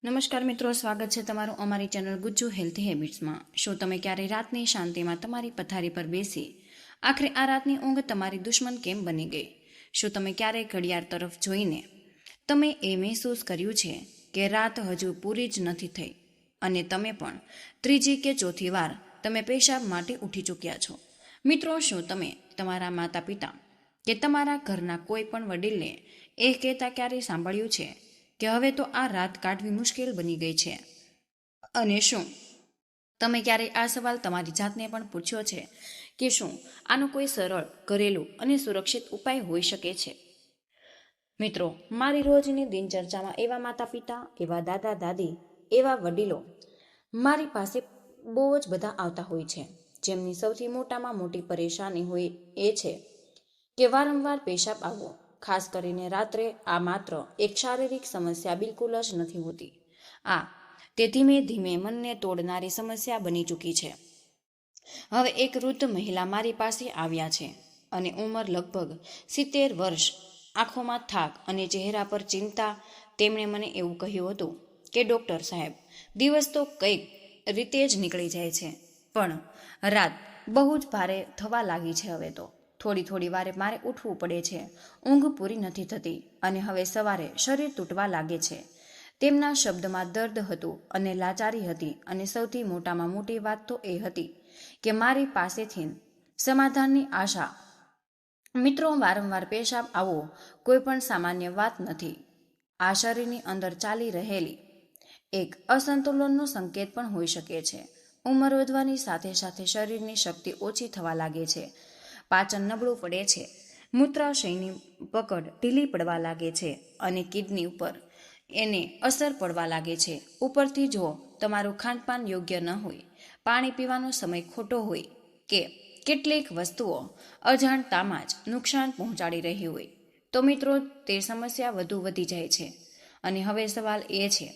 નમસ્કાર મિત્રો, સ્વાગત છે તમારું અમારી ચેનલ ગુજ્જુ હેલ્ધી હેબિટ્સમાં. શું તમે ક્યારેય રાતની શાંતિમાં તમારી પથારી પર બેસી આખરે આ રાતની ઊંઘ તમારી દુશ્મન કેમ બની ગઈ? શું તમે ક્યારેય ઘડિયાળ તરફ જોઈને તમે એ મહેસૂસ કર્યું છે કે રાત હજુ પૂરી જ નથી થઈ અને તમે પણ ત્રીજી કે ચોથી વાર તમે પેશાબ માટે ઉઠી ચૂક્યા છો? મિત્રો, શું તમે તમારા માતા પિતા કે તમારા ઘરના કોઈ પણ વડીલને એ કહેતા ક્યારેય સાંભળ્યું છે કે હવે તો આ રાત કાઢવી મુશ્કેલ બની ગઈ છે? અને શું તમે ક્યારેય આ સવાલ તમારી જાતને પણ પૂછ્યો છે કે શું આનો કોઈ સરળ, ઘરેલું અને સુરક્ષિત ઉપાય હોઈ શકે છે? મિત્રો, મારી રોજની દિનચર્ચામાં એવા માતા પિતા, એવા દાદા દાદી, એવા વડીલો મારી પાસે બહુ જ બધા આવતા હોય છે, જેમની સૌથી મોટામાં મોટી પરેશાની હોય એ છે કે વારંવાર પેશાબ આવવો. ખાસ કરીને રાત્રે. આ માત્ર એક શારીરિક સમસ્યા બિલકુલ જ નથી હોતી. તે ધીમે ધીમે મનને તોડનારી સમસ્યા બની ચૂકી છે. હવે એક વૃદ્ધ મહિલા મારી પાસે આવ્યા છે અને ઉંમર લગભગ 70 વર્ષ. આંખોમાં થાક અને ચહેરા પર ચિંતા. તેમણે મને એવું કહ્યું હતું કે ડૉક્ટર સાહેબ, દિવસ તો કંઈક રીતે જ નીકળી જાય છે, પણ રાત બહુ જ ભારે થવા લાગી છે. હવે તો થોડી વારે મારે ઉઠવું પડે છે, ઊંઘ પૂરી નથી થતી અને હવે સવારે શરીર તૂટવા લાગે છે. તેમના શબ્દમાં દર્દ હતું અને લાચારી હતી, અને સૌથી મોટામાં મોટી વાત તો એ હતી કે મારી પાસેથી સમાધાનની આશા. મિત્રો, વારંવાર પેશાબ આવવો કોઈ પણ સામાન્ય વાત નથી. આ શરીરની અંદર ચાલી રહેલી એક અસંતુલનનો સંકેત પણ હોઈ શકે છે. ઉંમર વધવાની સાથે સાથે શરીરની શક્તિ ઓછી થવા લાગે છે, પાચન નબળું પડે છે, મૂત્રાશયની પકડ ઢીલી પડવા લાગે છે અને કિડની ઉપર એને અસર પડવા લાગે છે. ઉપરથી જો તમારું ખાનપાન યોગ્ય ન હોય, પાણી પીવાનો સમય ખોટો હોય કે કેટલીક વસ્તુઓ અજાણતામાં જ નુકસાન પહોંચાડી રહી હોય, તો મિત્રો તે સમસ્યા વધુ વધી જાય છે. અને હવે સવાલ એ છે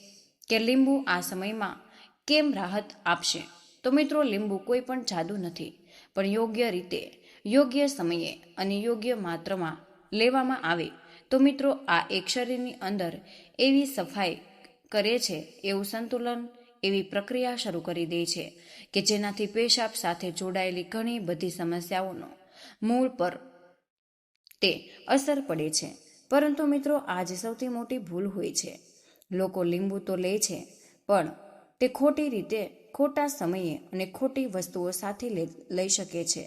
કે લીંબુ આ સમયમાં કેમ રાહત આપશે? તો મિત્રો, લીંબુ કોઈ પણ જાદુ નથી, પણ યોગ્ય રીતે, યોગ્ય સમયે અને યોગ્ય માત્રામાં લેવામાં આવે તો મિત્રો આ એક શરીરની અંદર એવી સફાઈ કરે છે, એવું સંતુલન, એવી પ્રક્રિયા શરૂ કરી દે છે કે જેનાથી પેશાબ સાથે જોડાયેલી ઘણી બધી સમસ્યાઓનો મૂળ પર તે અસર પડે છે. પરંતુ મિત્રો, આજ સૌથી મોટી ભૂલ હોય છે. લોકો લીંબુ તો લે છે, પણ તે ખોટી રીતે, ખોટા સમયે અને ખોટી વસ્તુઓ સાથે લઈ શકે છે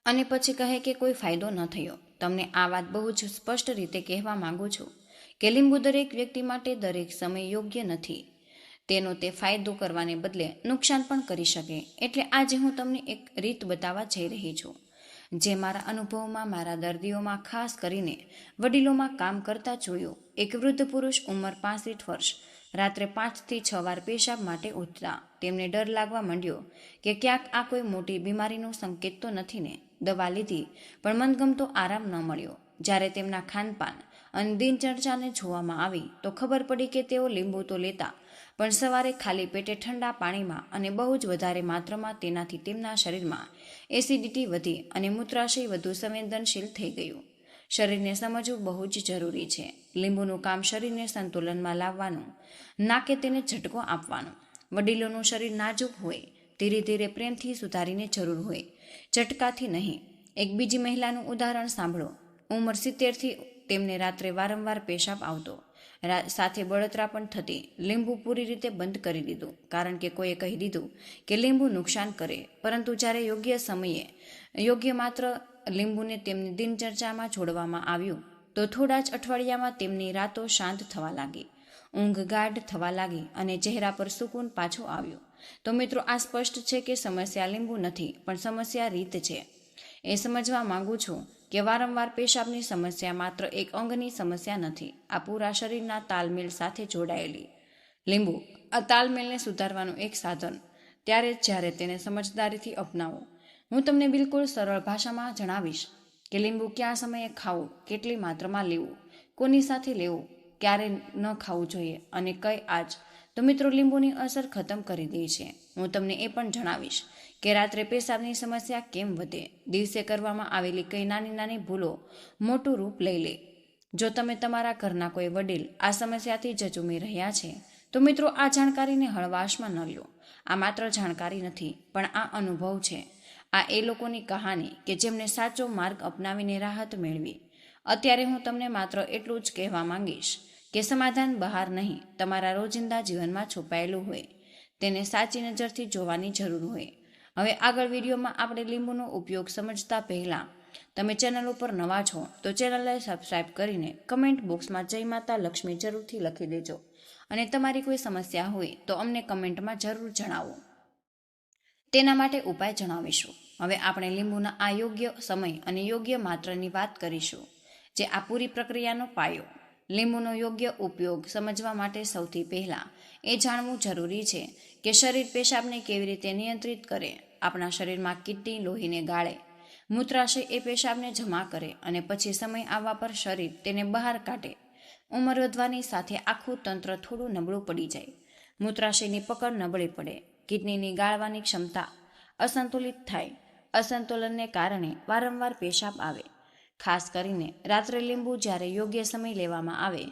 અને પછી કહે કે કોઈ ફાયદો ન થયો. તમને આ વાત બહુ જ સ્પષ્ટ રીતે કહેવા માંગુ છું કે લીંબુ દરેક વ્યક્તિ માટે દરેક સમય યોગ્ય નથી. તેનો તે ફાયદો કરવાને બદલે નુકસાન પણ કરી શકે. એટલે આજે હું તમને એક રીત બતાવવા જઈ રહી છું, જે મારા અનુભવમાં, મારા દર્દીઓમાં, ખાસ કરીને વડીલોમાં કામ કરતા જોયું. એક વૃદ્ધ પુરુષ, ઉંમર 65 વર્ષ, રાત્રે 5 થી 6 વાર પેશાબ માટે ઉઠતા. તેમને ડર લાગવા માંડ્યો કે ક્યાંક આ કોઈ મોટી બીમારીનો સંકેત તો નથી ને. દવા લીધી પણ મનગમતો આરામ ન મળ્યો. જ્યારે તેમના ખાનપાન અને દિનચર્યાને જોવામાં આવી તો ખબર પડી કે તેઓ લીંબુ તો લેતા, પણ સવારે ખાલી પેટે ઠંડા પાણીમાં અને બહુ જ વધારે માત્રામાં. તેનાથી તેમના શરીરમાં એસિડિટી વધી અને મૂત્રાશય વધુ સંવેદનશીલ થઈ ગયું. શરીરને સમજવું બહુ જ જરૂરી છે. લીંબુનું કામ શરીરને સંતુલનમાં લાવવાનું, ના કે તેને ઝટકો આપવાનું. વડીલોનું શરીર નાજુક હોય, ધીરે ધીરે પ્રેમથી સુધારીને જરૂર હોય, ઝટકાથી નહીં. એક બીજી મહિલાનું ઉદાહરણ સાંભળો. ઉંમર 70 થી. તેમને રાત્રે વારંવાર પેશાબ આવતો, સાથે બળતરા પણ થતી. લીંબુ પૂરી રીતે બંધ કરી દીધું, કારણ કે કોઈએ કહી દીધું કે લીંબુ નુકસાન કરે. પરંતુ જ્યારે યોગ્ય સમયે, યોગ્ય માત્ર લીંબુને તેમની દિનચર્યામાં જોડવામાં આવ્યું તો થોડા જ અઠવાડિયામાં તેમની રાતો શાંત થવા લાગી, ઊંઘ ગાઢ થવા લાગી અને ચહેરા પર સુકૂન પાછું આવ્યું. તો મિત્રો, આ સ્પષ્ટ છે કે સમસ્યા લીંબુ નથી, પણ સમસ્યા રીત છે. એ સમજવા માંગુ છું કે વારંવાર પેશાબની સમસ્યા માત્ર એક અંગની સમસ્યા નથી. આ પૂરા શરીરના તાલમેલ સાથે જોડાયેલી. લીંબુ આ તાલમેલને સુધારવાનું એક સાધન ત્યારે જ જ્યારે તેને સમજદારીથી અપનાવો. હું તમને બિલકુલ સરળ ભાષામાં જણાવીશ કે લીંબુ કયા સમયે ખાવું, કેટલી માત્રામાં લેવું, કોની સાથે લેવું, ક્યારે ન ખાવું જોઈએ અને કઈ આજ. તો મિત્રો, લીંબુની અસર ખતમ કરી દે છે. હું તમને એ પણ જણાવીશ કે રાત્રે પેશાબની સમસ્યા કેમ વધે. દિવસે કરવામાં આવેલી કઈ નાની નાની ભૂલો મોટું રૂપ લઈ લે. જો તમે તમારા ઘરના કોઈ વડીલ આ સમસ્યાથી ઝઝૂમી રહ્યા છે તો મિત્રો, આ જાણકારીને હળવાશમાં ન લો. આ માત્ર જાણકારી નથી, પણ આ અનુભવ છે. આ એ લોકોની કહાની કે જેમને સાચો માર્ગ અપનાવીને રાહત મેળવી. અત્યારે હું તમને માત્ર એટલું જ કહેવા માંગીશ કે સમાધાન બહાર નહીં, તમારા રોજિંદા જીવનમાં છુપાયેલું હોય. તેને સાચી નજરથી જોવાની જરૂર હોય. હવે આગળ વિડીયોમાં આપણે લીંબુનો ઉપયોગ સમજતા પહેલાં તમે ચેનલ ઉપર નવા છો તો ચેનલને સબસ્ક્રાઈબ કરીને કમેન્ટ બોક્સમાં જય માતા લક્ષ્મી જરૂરથી લખી દેજો. અને તમારી કોઈ સમસ્યા હોય તો અમને કમેન્ટમાં જરૂર જણાવો. તેના માટે ઉપાય જણાવીશું. હવે આપણે લીંબુના આ યોગ્ય સમય અને યોગ્ય માત્રાની વાત કરીશું, જે આ પૂરી પ્રક્રિયાનો પાયો. લીંબુનો યોગ્ય ઉપયોગ સમજવા માટે સૌથી પહેલાં એ જાણવું જરૂરી છે કે શરીર પેશાબને કેવી રીતે નિયંત્રિત કરે. આપણા શરીરમાં કિડની લોહીને ગાળે, મૂત્રાશય એ પેશાબને જમા કરે અને પછી સમય આવવા પર શરીર તેને બહાર કાઢે. ઉંમર વધવાની સાથે આખું તંત્ર થોડું નબળું પડી જાય. મૂત્રાશયની પકડ નબળી પડે, કિડનીની ગાળવાની ક્ષમતા અસંતુલિત થાય. અસંતુલનને કારણે વારંવાર પેશાબ આવે. ખાસ કરીને રાત્રે લીંબુ જ્યારે યોગ્ય સમય લેવામાં આવે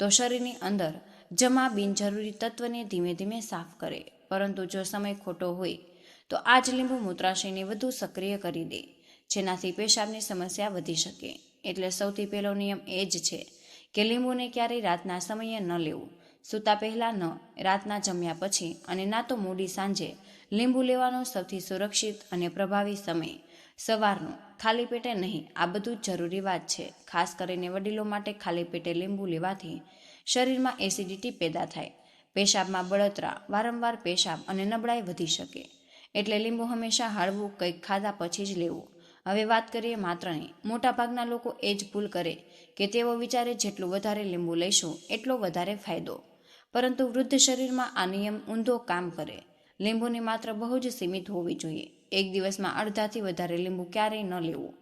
તો શરીરની અંદર જમા બિનજરૂરી તત્વને ધીમે ધીમે સાફ કરે. પરંતુ જો સમય ખોટો હોય તો આ જ લીંબુ મૂત્રાશયને વધુ સક્રિય કરી દે, જેનાથી પેશાબની સમસ્યા વધી શકે. એટલે સૌથી પહેલો નિયમ એ જ છે કે લીંબુને ક્યારેય રાતના સમયે ન લેવું. સૂતા પહેલાં ન, રાતના જમ્યા પછી અને ના તો મોડી સાંજે લીંબુ લેવાનો સૌથી સુરક્ષિત અને પ્રભાવી સમય સવારનો, ખાલી પેટે નહીં. આ બધું જ જરૂરી વાત છે. ખાસ કરીને વડીલો માટે ખાલી પેટે લીંબુ લેવાથી શરીરમાં એસિડિટી પેદા થાય, પેશાબમાં બળતરા, વારંવાર પેશાબ અને નબળાઈ વધી શકે. એટલે લીંબુ હંમેશા હળવું કંઈક ખાધા પછી જ લેવું. હવે વાત કરીએ માત્રાની. મોટાભાગના લોકો એ જ ભૂલ કરે કે તેઓ વિચારે જેટલું વધારે લીંબુ લઈશું એટલો વધારે ફાયદો. પરંતુ વૃદ્ધ શરીરમાં આ નિયમ ઊંધો કામ કરે. લીંબુની માત્રા બહુ જ સીમિત હોવી જોઈએ. એક દિવસમાં અડધાથી વધારે લીંબુ ક્યારેય ન લેવું.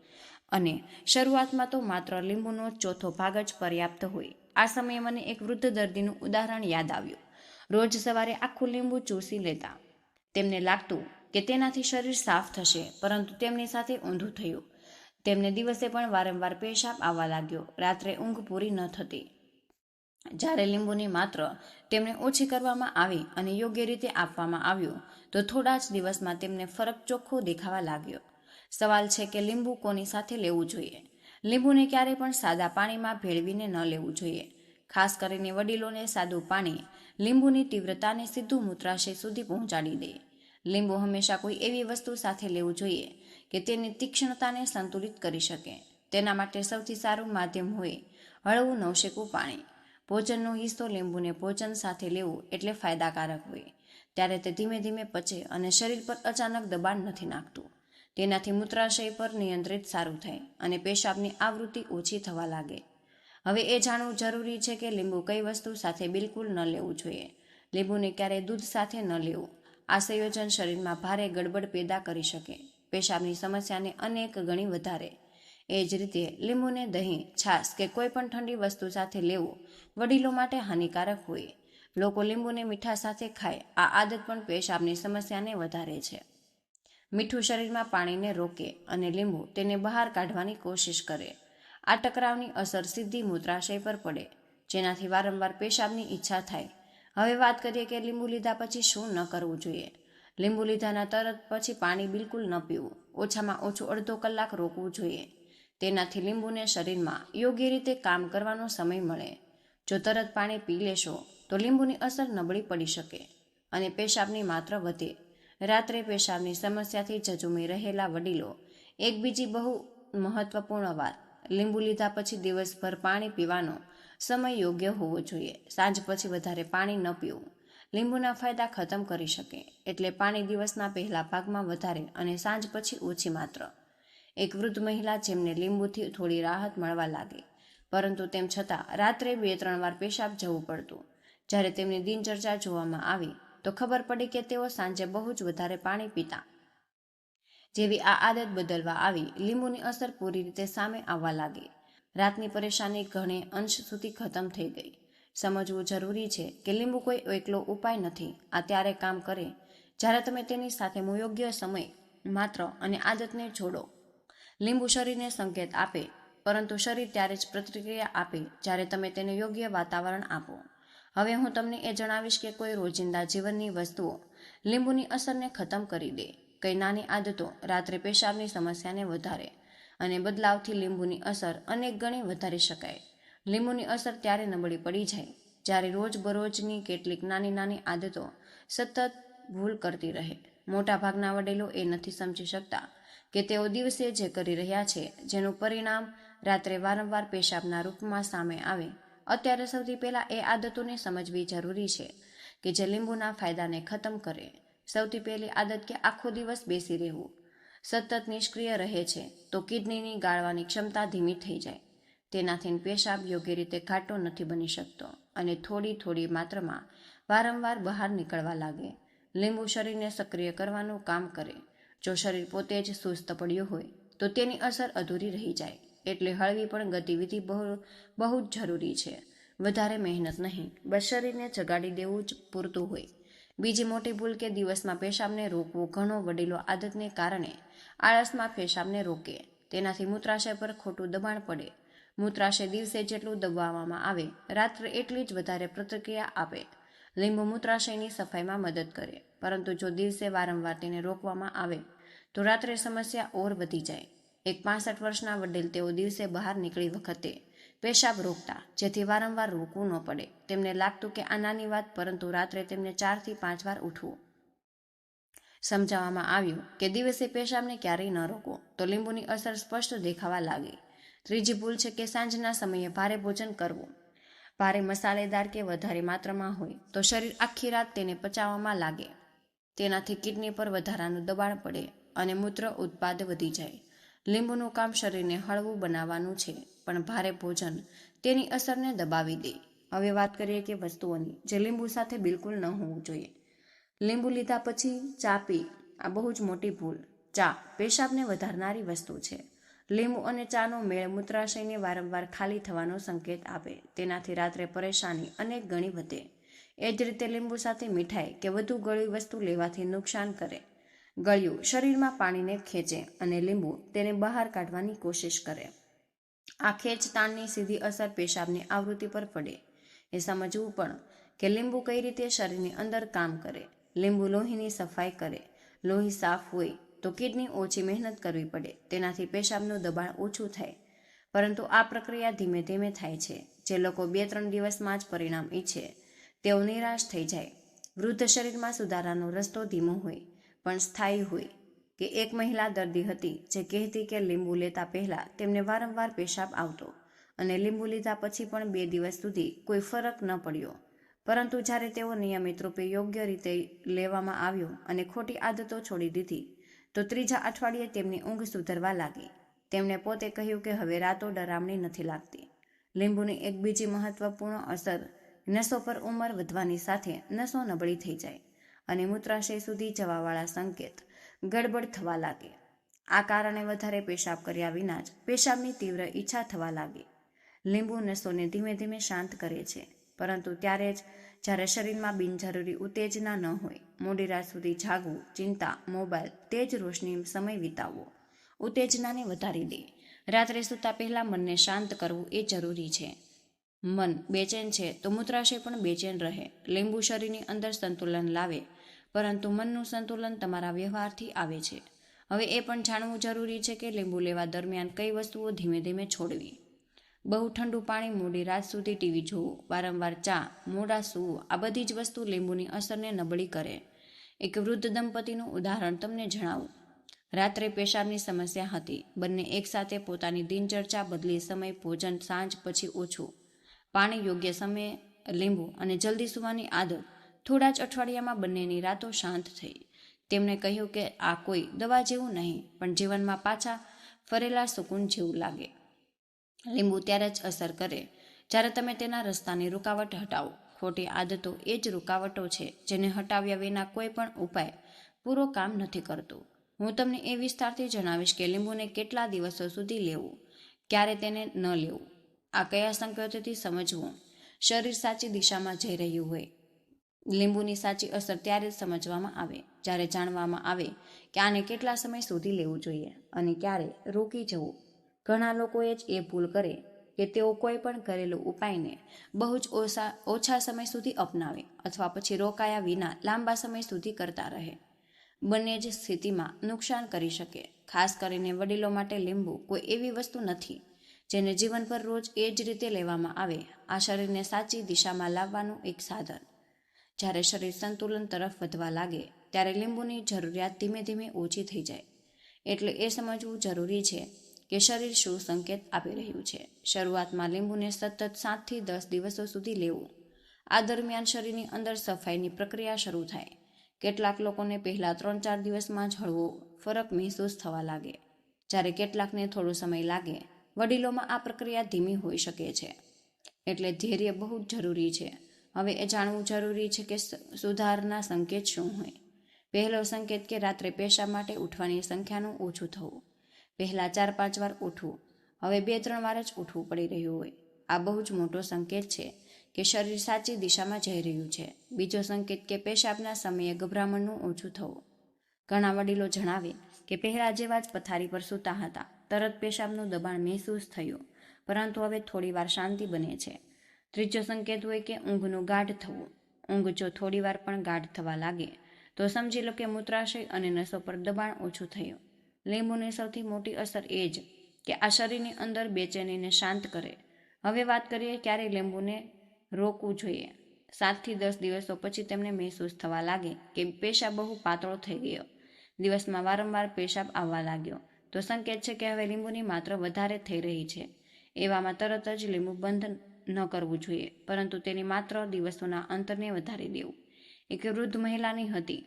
અને શરૂઆતમાં તો માત્ર લીંબુનો ચોથો ભાગ જ પર્યાપ્ત હોય. આ સમયે મને એક વૃદ્ધ દર્દીનું ઉદાહરણ યાદ આવ્યું. રોજ સવારે આખું લીંબુ ચૂસી લેતા. તેમને લાગતું કે તેનાથી શરીર સાફ થશે, પરંતુ તેમની સાથે ઊંધું થયું. તેમને દિવસે પણ વારંવાર પેશાબ આવવા લાગ્યો. રાત્રે ઊંઘ પૂરી ન થતી. જ્યારે લીંબુની માત્ર તેમને ઓછી કરવામાં આવી અને યોગ્ય રીતે આપવામાં આવ્યું તો થોડા જ દિવસમાં તેમને ફરક ચોખ્ખો દેખાવા લાગ્યો. સવાલ છે કે લીંબુ કોની સાથે લેવું જોઈએ? લીંબુને ક્યારેય પણ સાદા પાણીમાં ભેળવીને ન લેવું જોઈએ. ખાસ કરીને વડીલોને સાદું પાણી લીંબુની તીવ્રતાને સીધું મૂત્રાશય સુધી પહોંચાડી દે. લીંબુ હંમેશા કોઈ એવી વસ્તુ સાથે લેવું જોઈએ કે તેની તીક્ષ્ણતાને સંતુલિત કરી શકે. તેના માટે સૌથી સારું માધ્યમ હોય હળવું નવશેકું પાણી. ભોજનનો હિસ્સો લીંબુને ભોજન સાથે લેવું એટલે ફાયદાકારક હોય. ત્યારે તે ધીમે ધીમે પચે અને શરીર પર અચાનક દબાણ નથી નાખતું. તેનાથી મૂત્રાશય પર નિયંત્રિત સારું થાય અને પેશાબની આવૃત્તિ ઓછી થવા લાગે. હવે એ જાણવું જરૂરી છે કે લીંબુ કઈ વસ્તુ સાથે બિલકુલ ન લેવું જોઈએ. લીંબુને ક્યારેય દૂધ સાથે ન લેવું. આ સંયોજન શરીરમાં ભારે ગડબડ પેદા કરી શકે, પેશાબની સમસ્યાને અનેક ગણી વધારે. એ જ રીતે લીંબુને દહીં, છાશ કે કોઈ પણ ઠંડી વસ્તુ સાથે લેવું વડીલો માટે હાનિકારક હોય. લોકો લીંબુને મીઠા સાથે ખાય. આ આદત પણ પેશાબની સમસ્યાને વધારે છે. મીઠું શરીરમાં પાણીને રોકે અને લીંબુ તેને બહાર કાઢવાની કોશિશ કરે. આ ટકરાવની અસર સીધી મૂત્રાશય પર પડે, જેનાથી વારંવાર પેશાબની ઈચ્છા થાય. હવે વાત કરીએ કે લીંબુ લીધા પછી શું ન કરવું જોઈએ. લીંબુ લીધાના તરત પછી પાણી બિલકુલ ન પીવું. ઓછામાં ઓછું અડધો કલાક રોકવું જોઈએ. તેનાથી લીંબુને શરીરમાં યોગ્ય રીતે કામ કરવાનો સમય મળે. જો તરત પાણી પી લેશો તો લીંબુની અસર નબળી પડી શકે અને પેશાબની માત્રા વધે. રાત્રે પેશાબની સમસ્યાથી ઝઝૂમી રહેલા વડીલો, એક બીજી બહુ મહત્વપૂર્ણ વાત, લીંબુ લીધા પછી દિવસભર પાણી પીવાનો સમય યોગ્ય હોવો જોઈએ. સાંજ પછી વધારે પાણી ન પીવું લીંબુના ફાયદા ખતમ કરી શકે. એટલે પાણી દિવસના પહેલા ભાગમાં વધારે અને સાંજ પછી ઓછી માત્ર. એક વૃદ્ધ મહિલા જેમને લીંબુથી થોડી રાહત મળવા લાગી, પરંતુ તેમ છતાં રાત્રે 2-3 વાર પેશાબ જવું પડતું. જ્યારે તેમની દિનચર્યા જોવામાં આવી તો ખબર પડી કે તેઓ સાંજે બહુ જ વધારે પાણી પીતા. જેવી આ આદત બદલવા આવી, લીંબુની અસર પૂરી રીતે સામે આવવા લાગી. રાતની પરેશાની ઘણે અંશ સુધી ખતમ થઈ ગઈ. સમજવું જરૂરી છે કે લીંબુ કોઈ એકલો ઉપાય નથી. આ ત્યારે કામ કરે જ્યારે તમે તેની સાથે યોગ્ય સમય, માત્ર અને આદતને જોડો. લીંબુ શરીરને સંકેત આપે, પરંતુ શરીર ત્યારે જ પ્રતિક્રિયા આપે જ્યારે તમે તેને યોગ્ય વાતાવરણ આપો. હવે હું તમને એ જણાવીશ કે કોઈ રોજિંદા જીવનની વસ્તુઓ લીંબુની અસરને ખતમ કરી દે. કઈ નાની આદતો રાત્રે પેશાબની સમસ્યાને વધારે અને બદલાવથી લીંબુની અસર અનેક ગણી વધારી શકાય. લીંબુની અસર ત્યારે નબળી પડી જાય જ્યારે રોજબરોજની કેટલીક નાની નાની આદતો સતત ભૂલ કરતી રહે. મોટાભાગના વડીલો એ નથી સમજી શકતા કે તેઓ દિવસે જે કરી રહ્યા છે જેનું પરિણામ રાત્રે વારંવાર પેશાબના રૂપમાં સામે આવે. અત્યારે સૌથી પહેલા એ આદતોને સમજવી જરૂરી છે કે જે લીંબુના ફાયદાને ખતમ કરે. સૌથી પહેલી આદત કે આખો દિવસ બેસી રહેવું. સતત નિષ્ક્રિય રહે છે તો કિડનીની ગાળવાની ક્ષમતા ધીમી થઈ જાય. તેનાથી પેશાબ યોગ્ય રીતે ઘાટો નથી બની શકતો અને થોડી માત્રામાં વારંવાર બહાર નીકળવા લાગે. લીંબુ શરીરને સક્રિય કરવાનું કામ કરે. જો શરીર પોતે જ સુસ્ત પડ્યું હોય તો તેની અસર અધૂરી રહી જાય. એટલે હળવી પણ ગતિવિધિ બહુ જ જરૂરી છે. વધારે મહેનત નહીં, બસ શરીરને જગાડી દેવું જ પૂરતું હોય. બીજી મોટી ભૂલ કે દિવસમાં પેશાબને રોકવો. ઘણો વડીલો આદતને કારણે આળસમાં પેશાબને રોકે. તેનાથી મૂત્રાશય પર ખોટું દબાણ પડે. મૂત્રાશય દિવસે જેટલું દબાવવામાં આવે રાત્રે એટલી જ વધારે પ્રતિક્રિયા આપે. લીંબુ મૂત્રાશયની સફાઈમાં મદદ કરે, પરંતુ જો દિવસે વારંવાર તેને રોકવામાં આવે તો રાત્રે સમસ્યા ઓર વધી જાય. એક 65 વર્ષના વડીલ તેઓ દિવસે બહાર નીકળી વખતે પેશાબ રોકતા, જેથી વારંવાર રોકવું ન પડે. તેમને લાગતું કે આ નાની વાત, પરંતુ રાત્રે તેમને 4 થી 5 વાર ઉઠવું. સમજાવવામાં આવ્યું કે દિવસે પેશાબને ક્યારેય ન રોકો તો લીંબુની અસર સ્પષ્ટ દેખાવા લાગે. ત્રીજી ભૂલ છે કે સાંજના સમયે ભારે ભોજન કરવું. ભારે મસાલેદાર કે વધારે માત્રામાં હોય તો શરીર આખી રાત તેને પચાવવામાં લાગે. તેનાથી કિડની પર વધારાનું દબાણ પડે અને મૂત્ર ઉત્પાદ વધી જાય. લીંબુનું કામ શરીરને હળવું બનાવવાનું છે, પણ ભારે ભોજન તેની અસરને દબાવી દે. હવે વાત કરીએ કે વસ્તુઓની જે લીંબુ સાથે બિલકુલ ન હોવું જોઈએ. લીંબુ લીધા પછી ચા પી, આ બહુ જ મોટી ભૂલ. ચા પેશાબને વધારનારી વસ્તુ છે. લીંબુ અને ચાનો મેળ મૂત્રાશયને વારંવાર ખાલી થવાનો સંકેત આપે. તેનાથી રાત્રે પરેશાની અનેક ગણી વધે. એ જ રીતે લીંબુ સાથે મીઠાઈ કે વધુ ગળી વસ્તુ લેવાથી નુકસાન કરે. ગળ્યું શરીરમાં પાણીને ખેંચે અને લીંબુ તેને બહાર કાઢવાની કોશિશ કરે. આ ખેંચતાણની સીધી અસર પેશાબની આવૃત્તિ પર પડે. એ સમજવું પણ કે લીંબુ કઈ રીતે શરીરની અંદર કામ કરે. લીંબુ લોહીની સફાઈ કરે. લોહી સાફ હોય તો કિડની ઓછી મહેનત કરવી પડે. તેનાથી પેશાબનું દબાણ ઓછું થાય. પરંતુ આ પ્રક્રિયા ધીમે ધીમે થાય છે. જે લોકો 2-3 દિવસમાં જ પરિણામ ઈચ્છે તેઓ નિરાશ થઈ જાય. વૃદ્ધ શરીરમાં સુધારાનો રસ્તો ધીમો હોય પણ સ્થાયી હોય. કે એક મહિલા દર્દી હતી જે કહેતી કે લીંબુ લેતા પહેલા તેમને વારંવાર પેશાબ આવતો અને લીંબુ લીધા પછી પણ 2 દિવસ સુધી કોઈ ફરક ન પડ્યો. પરંતુ જ્યારે તેઓ નિયમિત રૂપે યોગ્ય રીતે લેવામાં આવ્યો અને ખોટી આદતો છોડી દીધી તો 3જા અઠવાડિયે તેમની ઊંઘ સુધરવા લાગી. તેમણે પોતે કહ્યું કે હવે રાતો ડરામણી નથી લાગતી. લીંબુની એક બીજી મહત્વપૂર્ણ અસર નસો પર ઉંમર વધવાની સાથે નસો નબળી થઈ જાય અને મૂત્રાશય સુધી જવાવાળા સંકેત ગડબડ થવા લાગે. આ કારણે વધારે પેશાબ કર્યા વિના જ પેશાબની તીવ્ર ઈચ્છા થવા લાગે. લીંબુ નસોને ધીમે ધીમે શાંત કરે છે, પરંતુ ત્યારે જ જ્યારે શરીરમાં બિનજરૂરી ઉત્તેજના ન હોય. મોડી રાત સુધી જાગવું, ચિંતા, મોબાઈલ, તેજ રોશની સમય વિતાવવો ઉત્તેજનાને વધારી દે. રાત્રે સૂતા પહેલા મનને શાંત કરવું એ જરૂરી છે. મન બેચેન છે તો મૂત્રાશય પણ બેચેન રહે. લીંબુ શરીરની અંદર સંતુલન લાવે, પરંતુ મનનું સંતુલન તમારા વ્યવહારથી આવે છે. હવે એ પણ જાણવું જરૂરી છે કે લીંબુ લેવા દરમિયાન કઈ વસ્તુઓ ધીમે ધીમે છોડવી. બહુ ઠંડુ પાણી, મોડી રાત સુધી ટીવી જોવું, વારંવાર ચા, મોડા સૂવું, આ બધી જ વસ્તુ લીંબુની અસરને નબળી કરે. એક વૃદ્ધ દંપતીનું ઉદાહરણ તમને જણાવું. રાત્રે પેશાબની સમસ્યા હતી. બંને એકસાથે પોતાની દિનચર્યા બદલી. સમય ભોજન સાંજ પછી ઓછું, પાણી યોગ્ય સમયે, લીંબુ અને જલ્દી સૂવાની આદત. થોડા જ અઠવાડિયામાં બંનેની રાતો શાંત થઈ. તેમણે કહ્યું કે આ કોઈ દવા જેવું નહીં, પણ જીવનમાં પાછા ફરેલા સુકૂન જેવું લાગે. લીંબુ ત્યારે જ અસર કરે જ્યારે તમે તેના રસ્તાની રૂકાવટ હટાવો. ખોટી આદતો એ જ રૂકાવટો છે જેને હટાવ્યા વિના કોઈ પણ ઉપાય પૂરો કામ નથી કરતો. હું તમને એ વિસ્તારથી જણાવીશ કે લીંબુને કેટલા દિવસો સુધી લેવું, ક્યારે તેને ન લેવું, આ કયા સંકેતોથી સમજવું. શરીર સાચી દિશામાં જઈ રહ્યું હોય. લીંબુની સાચી અસર ત્યારે જ સમજવામાં આવે જ્યારે જાણવામાં આવે કે આને કેટલા સમય સુધી લેવું જોઈએ અને ક્યારે રોકી જવું. ઘણા લોકોએ જ એ ભૂલ કરે કે તેઓ કોઈ પણ કરેલું ઉપાયને બહુ જ ઓછા સમય સુધી અપનાવે અથવા પછી રોકાયા વિના લાંબા સમય સુધી કરતા રહે. બંને જ સ્થિતિમાં નુકસાન કરી શકે. ખાસ કરીને વડીલો માટે લીંબુ કોઈ એવી વસ્તુ નથી જેને જીવન પર રોજ એ જ રીતે લેવામાં આવે. આ શરીરને સાચી દિશામાં લાવવાનું એક સાધન. જ્યારે શરીર સંતુલન તરફ વધવા લાગે ત્યારે લીંબુની જરૂરિયાત ધીમે ધીમે ઓછી થઈ જાય. એટલે એ સમજવું જરૂરી છે કે શરીર શું સંકેત આપી રહ્યું છે. શરૂઆતમાં લીંબુને સતત 7 થી 10 દિવસો સુધી લેવું. આ દરમિયાન શરીરની અંદર સફાઈની પ્રક્રિયા શરૂ થાય. કેટલાક લોકોને પહેલા 3-4 દિવસમાં જ હળવો ફરક મહેસૂસ થવા લાગે, જ્યારે કેટલાકને થોડો સમય લાગે. વડીલોમાં આ પ્રક્રિયા ધીમી હોઈ શકે છે, એટલે ધૈર્ય બહુ જ જરૂરી છે. હવે એ જાણવું જરૂરી છે કે સુધારના સંકેત શું હોય. પહેલો સંકેત કે રાત્રે પેશાબ માટે ઉઠવાની સંખ્યાનું ઓછું થવું. પહેલા 4-5 વાર ઉઠવું, હવે 2-3 વાર જ ઉઠવું પડી રહ્યું હોય. આ બહુ જ મોટો સંકેત છે કે શરીર સાચી દિશામાં જઈ રહ્યું છે. બીજો સંકેત કે પેશાબના સમયે ગભરામણનું ઓછું થવું. ઘણા વડીલો જણાવે કે પહેલા જેવા જ પથારી પર સૂતા હતા, તરત પેશાબનું દબાણ મહેસૂસ થયું, પરંતુ હવે થોડી વાર શાંતિ બને છે. ત્રીજો સંકેત હોય કે ઊંઘનું ગાઢ થવું. ઊંઘ જો થોડી વાર પણ ગાઢ થવા લાગે તો સમજી લો કે મૂત્રાશય અને નસો પર દબાણ ઓછું થયું. લીંબુની સૌથી મોટી અસર એ જ કે આ શરીરની અંદર બેચેનીને શાંત કરે. હવે વાત કરીએ ક્યારે લીંબુને રોકવું જોઈએ. 7 થી 10 દિવસો પછી તેમને મહેસૂસ થવા લાગે કે પેશાબ બહુ પાતળો થઈ ગયો, દિવસમાં વારંવાર પેશાબ આવવા લાગ્યો, તો સંકેત છે કે હવે લીંબુની માત્રા વધારે થઈ રહી છે. એવામાં તરત જ લીંબુ બંધ ન કરવું જોઈએ, પરંતુ તેની માત્ર દિવસોના અંતરને વધારી દેવું. એક વૃદ્ધ મહિલાની હતી.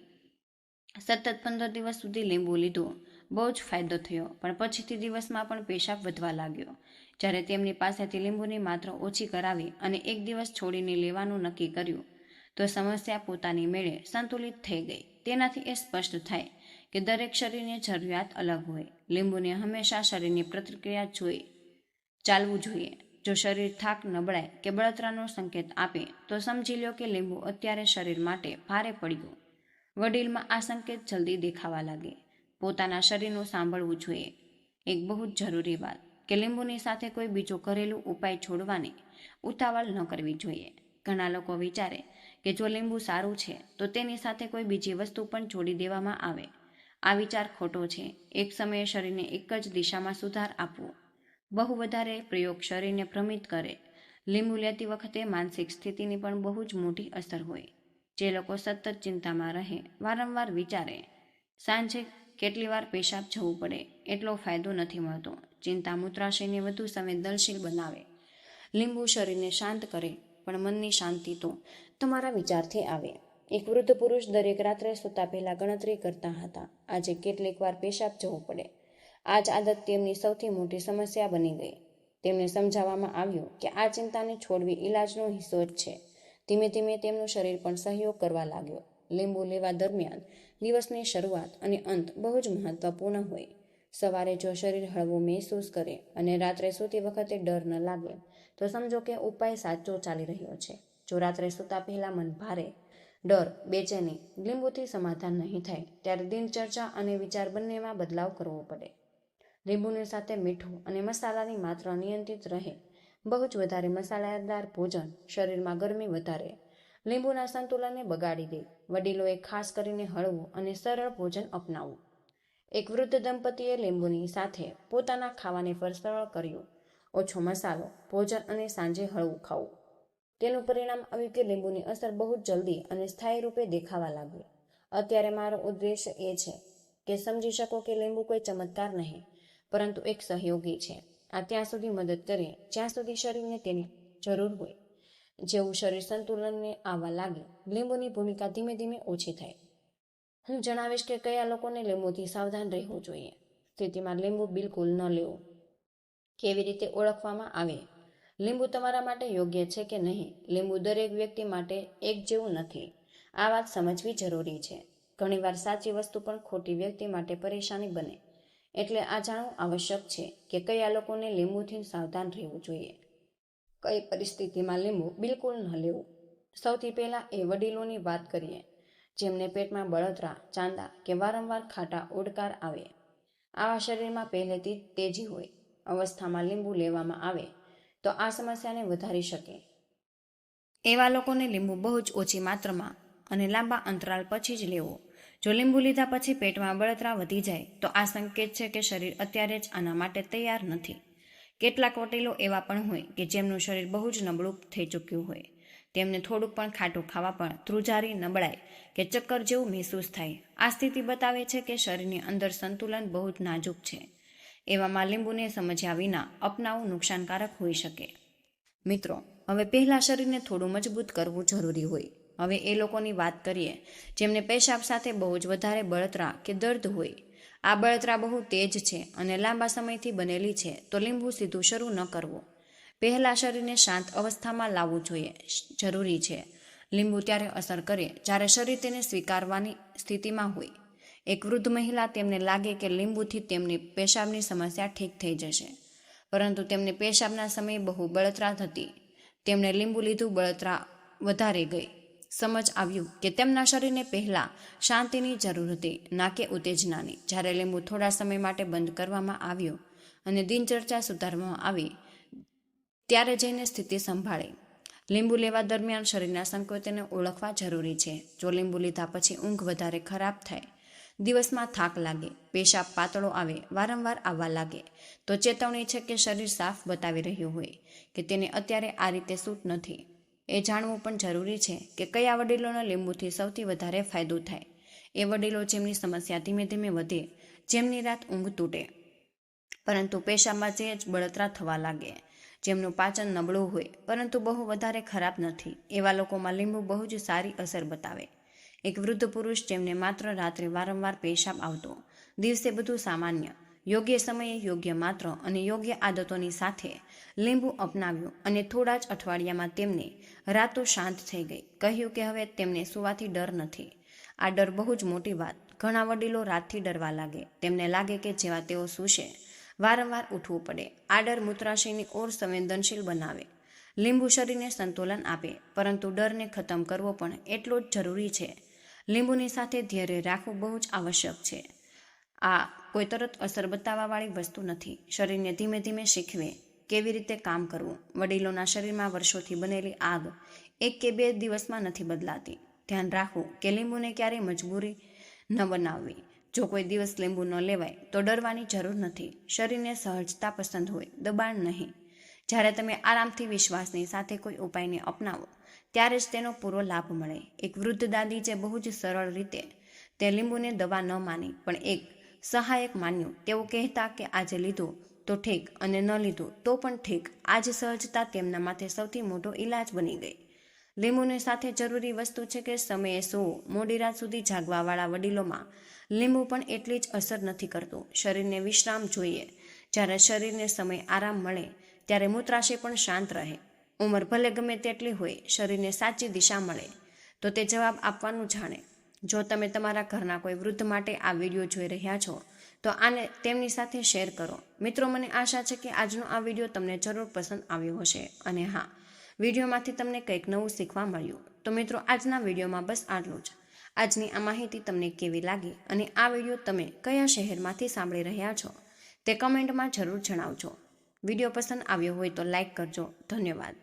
સતત 15 દિવસ સુધી લીંબુ લીધું, બહુ જ ફાયદો થયો, પણ પછીથી દિવસમાં પણ પેશાબ વધવા લાગ્યો. જ્યારે તેમની પાસેથી લીંબુની માત્રા ઓછી કરાવી અને એક દિવસ છોડીને લેવાનું નક્કી કર્યું, તો સમસ્યા પોતાની મેળે સંતુલિત થઈ ગઈ. તેનાથી એ સ્પષ્ટ થાય કે દરેક શરીરની જરૂરિયાત અલગ હોય. લીંબુને હંમેશા શરીરની પ્રતિક્રિયા જોઈ ચાલવું જોઈએ. જો શરીર થાક, નબળાઈ કે બળતરાનો સંકેત આપે તો સમજી લો કે લીંબુ અત્યારે શરીર માટે ભારે પડ્યું. વડીલમાં આ સંકેત જલ્દી દેખાવા લાગે. પોતાના શરીરનું સાંભળવું જોઈએ. એક બહુ જ જરૂરી વાત કે લીંબુની સાથે કોઈ બીજો ઘરેલું ઉપાય છોડવાની ઉતાવળ ન કરવી જોઈએ. ઘણા લોકો વિચારે કે જો લીંબુ સારું છે તો તેની સાથે કોઈ બીજી વસ્તુ પણ જોડી દેવામાં આવે. આ વિચાર ખોટો છે. એક સમયે શરીરને એક જ દિશામાં સુધાર આપવો. બહુ વધારે પ્રયોગ શરીરને ભ્રમિત કરે. લીંબુ લેતી વખતે માનસિક સ્થિતિની પણ બહુ જ મોટી અસર હોય. જે લોકો સતત ચિંતામાં રહે, વારંવાર વિચારે, સાંજે કેટલી વાર પેશાબ જવું પડે, એટલો ફાયદો નથી મળતો. ચિંતા મૂત્રાશયને વધુ સંવેદનશીલ બનાવે. લીંબુ શરીરને શાંત કરે, પણ મનની શાંતિ તો તમારા વિચારથી આવે. એક વૃદ્ધ પુરુષ દરેક રાત્રે સૂતા પહેલા ગણતરી કરતા હતા. આજે કેટલીક વાર પેશાબ જવું પડે. આ જ આદત તેમની સૌથી મોટી સમસ્યા બની ગઈ. તેમને સમજાવવામાં આવ્યું કે આ ચિંતાને છોડવી ઈલાજનો હિસ્સો જ છે. ધીમે ધીમે તેમનું શરીર પણ સહયોગ કરવા લાગ્યો. લીંબુ લેવા દરમિયાન દિવસની શરૂઆત અને અંત બહુ જ મહત્વપૂર્ણ હોય. સવારે જો શરીર હળવું મહેસૂસ કરે અને રાત્રે સૂતી વખતે ડર ન લાગે તો સમજો કે ઉપાય સાચો ચાલી રહ્યો છે. જો રાત્રે સૂતા પહેલા મન ભારે, ડર, બેચેની, લીંબુથી સમાધાન નહીં થાય, ત્યારે દિનચર્યા અને વિચાર બંનેમાં બદલાવ કરવો પડે. લીંબુની સાથે મીઠું અને મસાલાની માત્રા નિયંત્રિત રહે. બહુ જ વધારે મસાલેદાર ભોજન શરીરમાં ગરમી વધારે, લીંબુના સંતુલનને બગાડી દે. વડીલોએ ખાસ કરીને હળવું અને સરળ ભોજન અપનાવવું. એક વૃદ્ધ દંપતીએ લીંબુની સાથે પોતાના ખાવાને પર સરળ કર્યું. ઓછો મસાલો ભોજન અને સાંજે હળવું ખાવું. તેનું પરિણામ આવ્યું કે લીંબુની અસર બહુ જ જલ્દી અને સ્થાયી રૂપે દેખાવા લાગી. અત્યારે મારો ઉદ્દેશ એ છે કે સમજી શકો કે લીંબુ કોઈ ચમત્કાર નહીં, પરંતુ એક સહયોગી છે. આ ત્યાં સુધી મદદ કરે જ્યાં સુધી શરીરને તેની જરૂર હોય. જેવું શરીર સંતુલનને આવવા લાગે, લીંબુની ભૂમિકા ધીમે ધીમે ઓછી થાય. હું જણાવીશ કે કયા લોકોને લીંબુથી સાવધાન રહેવું જોઈએ. સ્થિતિમાં લીંબુ બિલકુલ ન લેવું. કેવી રીતે ઓળખવામાં આવે લીંબુ તમારા માટે યોગ્ય છે કે નહીં? લીંબુ દરેક વ્યક્તિ માટે એક જેવું નથી. આ વાત સમજવી જરૂરી છે. ઘણીવાર સાચી વસ્તુ પણ ખોટી વ્યક્તિ માટે પરેશાની બને. એટલે આ જાણવું આવશ્યક છે કે કયા લોકોને લીંબુથી સાવધાન રહેવું જોઈએ. કઈ પરિસ્થિતિમાં લીંબુ બિલકુલ ન લેવું. સૌથી પહેલા એ વડીલોની વાત કરીએ જેમને પેટમાં બળતરા, ચાંદા કે વારંવાર ખાટા ઓડકાર આવે. આવા શરીરમાં પહેલેથી તેજી હોય. અવસ્થામાં લીંબુ લેવામાં આવે તો આ સમસ્યાને વધારી શકે. એવા લોકોને લીંબુ બહુ જ ઓછી માત્રામાં અને લાંબા અંતરાલ પછી જ લેવો. જો લીંબુ લીધા પછી પેટમાં બળતરા વધી જાય તો આ સંકેત છે કે શરીર અત્યારે જ આના માટે તૈયાર નથી. કેટલાક વડીલો એવા પણ હોય કે જેમનું શરીર બહુ જ નબળું થઈ ચૂક્યું હોય. તેમને થોડુંક પણ ખાટું ખાવા પણ ધ્રુજારી, નબળાઈ કે ચક્કર જેવું મહેસૂસ થાય. આ સ્થિતિ બતાવે છે કે શરીરની અંદર સંતુલન બહુ જ નાજુક છે. એવામાં લીંબુને સમજ્યા વિના અપનાવવું નુકસાનકારક હોઈ શકે. મિત્રો, હવે પહેલા શરીરને થોડું મજબૂત કરવું જરૂરી હોય. હવે એ લોકોની વાત કરીએ જેમને પેશાબ સાથે બહુ જ વધારે બળતરા કે દર્દ હોય. આ બળતરા બહુ તેજ છે અને લાંબા સમયથી બનેલી છે તો લીંબુ સીધું શરૂ ન કરવું. પહેલા શરીરને શાંત અવસ્થામાં લાવવું જરૂરી છે. લીંબુ ત્યારે અસર કરે જ્યારે શરીર તેને સ્વીકારવાની સ્થિતિમાં હોય. એક વૃદ્ધ મહિલા, તેમને લાગે કે લીંબુથી તેમની પેશાબની સમસ્યા ઠીક થઈ જશે, પરંતુ તેમને પેશાબના સમયે બહુ બળતરા થતી. તેમણે લીંબુ લીધું, બળતરા વધારે ગઈ. સમજ આવ્યું કે તેમના શરીરને પહેલા શાંતિની જરૂર હતી, ના કે ઉત્તેજનાની. જ્યારે લીંબુ થોડા સમય માટે બંધ કરવામાં આવ્યું અને દિનચર્યા સુધારવામાં આવી, ત્યારે જઈને સ્થિતિ સંભાળી. લીંબુ લેવા દરમિયાન શરીરના સંકેતોને ઓળખવા જરૂરી છે. જો લીંબુ લીધા પછી ઊંઘ વધારે ખરાબ થાય, દિવસમાં થાક લાગે, પેશાબ પાતળો આવે, વારંવાર આવવા લાગે, તો ચેતવણી છે કે શરીર સાફ બતાવી રહ્યું હોય કે તેને અત્યારે આ રીતે સૂટ નથી. એ જાણવું પણ જરૂરી છે કે કયા વડીલોને લીંબુથી સૌથી વધારે ફાયદો થાય. એ વડીલો જેમની સમસ્યા ધીમે ધીમે વધે, જેમની રાત ઊંઘ તૂટે, પરંતુ પેશાબમાં જ બળતરા થવા લાગે, જેમનું પાચન નબળું હોય પરંતુ બહુ વધારે ખરાબ નથી. એવા લોકોમાં લીંબુ બહુ જ સારી અસર બતાવે. એક વૃદ્ધ પુરુષ જેમને માત્ર રાત્રે વારંવાર પેશાબ આવતો, દિવસે બધું સામાન્ય, યોગ્ય સમયે યોગ્ય માત્ર અને યોગ્ય આદતોની સાથે લીંબુ અપનાવ્યું અને થોડા જ અઠવાડિયામાં તેમને રાતો શાંત થઈ ગઈ. કહ્યું કે હવે તેમને સુવાથી ડર નથી. આ ડર બહુ જ મોટી વાત. ઘણા વડીલો રાતથી ડરવા લાગે. તેમને લાગે કે જેવા તેઓ સૂશે, વારંવાર ઉઠવું પડે. આ ડર મૂત્રાશયની ઓર સંવેદનશીલ બનાવે. લીંબુ શરીરને સંતુલન આપે, પરંતુ ડરને ખતમ કરવો પણ એટલો જ જરૂરી છે. લીંબુની સાથે ધૈર્ય રાખવું બહુ જ આવશ્યક છે. આ કોઈ તરત અસર બતાવવાવાળી વસ્તુ નથી. શરીરને ધીમે ધીમે શીખવે કેવી રીતે કામ કરવું. વડીલોના શરીરમાં વર્ષોથી બનેલી આગ 1 કે 2 દિવસમાં નથી બદલાતી. ધ્યાન રાખવું કે લીંબુને ક્યારેય મજબૂરી ન બનાવવી. જો કોઈ દિવસ લીંબુ ન લેવાય તો ડરવાની જરૂર નથી. શરીરને સહજતા પસંદ હોય, દબાણ નહીં. જ્યારે તમે આરામથી, વિશ્વાસની સાથે કોઈ ઉપાયને અપનાવો, ત્યારે જ તેનો પૂરો લાભ મળે. એક વૃદ્ધ દાદી જે બહુ જ સરળ રીતે તે લીંબુને દવા ન માની પણ એક સહાયક માન્યું. તેઓ કહેતા કે આજે લીધું તો ઠીક અને ન લીધું તો પણ ઠીક. આ જ સહજતા તેમના માટે સૌથી મોટો ઈલાજ બની ગઈ. લીંબુની સાથે જરૂરી વસ્તુ છે કે સમયે સૂવું. મોડી રાત સુધી જાગવાવાળા વડીલોમાં લીંબુ પણ એટલી જ અસર નથી કરતું. શરીરને વિશ્રામ જોઈએ. જ્યારે શરીરને સમય આરામ મળે ત્યારે મૂત્રાશય પણ શાંત રહે. ઉંમર ભલે ગમે તેટલી હોય, શરીરને સાચી દિશા મળે તો તે જવાબ આપવાનું જાણે. જો તમે તમારા ઘરના કોઈ વૃદ્ધ માટે આ વિડીયો જોઈ રહ્યા છો તો આને તેમની સાથે શેર કરો. મિત્રો, મને આશા છે કે આજનો આ વિડીયો તમને જરૂર પસંદ આવ્યો હશે. અને હા, વિડીયોમાંથી તમને કંઈક નવું શીખવા મળ્યું. તો મિત્રો, આજના વિડીયોમાં બસ આટલું જ. આજની આ માહિતી તમને કેવી લાગી અને આ વિડીયો તમે કયા શહેરમાંથી સાંભળી રહ્યા છો તે કમેન્ટમાં જરૂર જણાવજો. વિડીયો પસંદ આવ્યો હોય તો લાઈક કરજો. ધન્યવાદ.